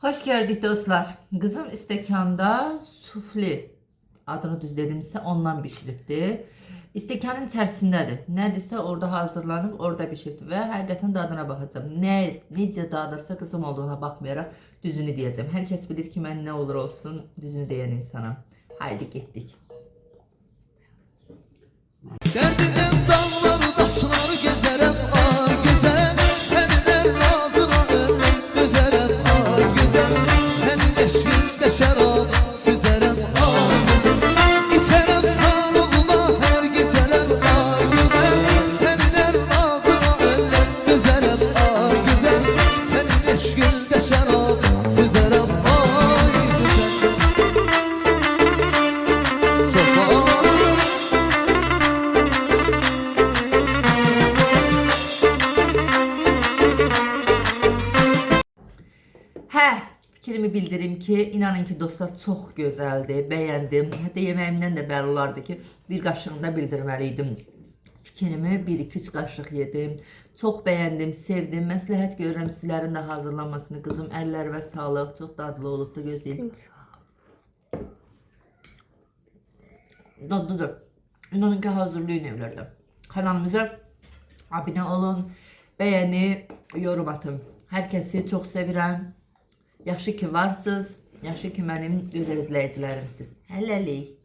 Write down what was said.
Hoş geldik dostlar. Kızım istekanda sufli adını düz dedimsə ondan bişiribdi. İstekanın içərisindədir. Nədirsə orada hazırlanıb, orada bişiribdi və həqiqətən dadına baxacağım. Necə dadırsa qızım olduğuna baxmayaraq düzünü deyəcəm. Hər kəs bilir ki, mən nə olur olsun düzünü deyən insanam. Haydi getdik. Derdinden dağları taşları gezerem ay güzel. Senin nazına ölüm düzerem ay güzel. Senin eşkinde şarap süzerem ay güzel. İçerem sağlığıma her geceler ay güzel. Senin nazına ölüm düzerem ay güzel. Senin eşkinde şarap süzerem ay güzel. Çok sağ ol. Fikrimi bildirim ki, inanın ki dostlar çox gözəldir, bəyəndim. Hətta yeməyimdən də bəlli olardı ki, bir qaşığında bildirməliydim. Fikrimi 1-2-3 qaşıq yedim. Çox bəyəndim, sevdim. Məsləhət görürəm sizlərin də hazırlanmasını. Qızım əllərə sağlıq, çox dadlı olub da gözləyim. Dadlıdır. İnanın ki hazırlayın evlərdə. Kanalımıza abunə olun, bəyəni, yorum atın. Hər kəsi çox sevirəm. Yaxşı ki varsınız, yaxşı ki mənim gözəl izləyicilərimsiz. Hələlik.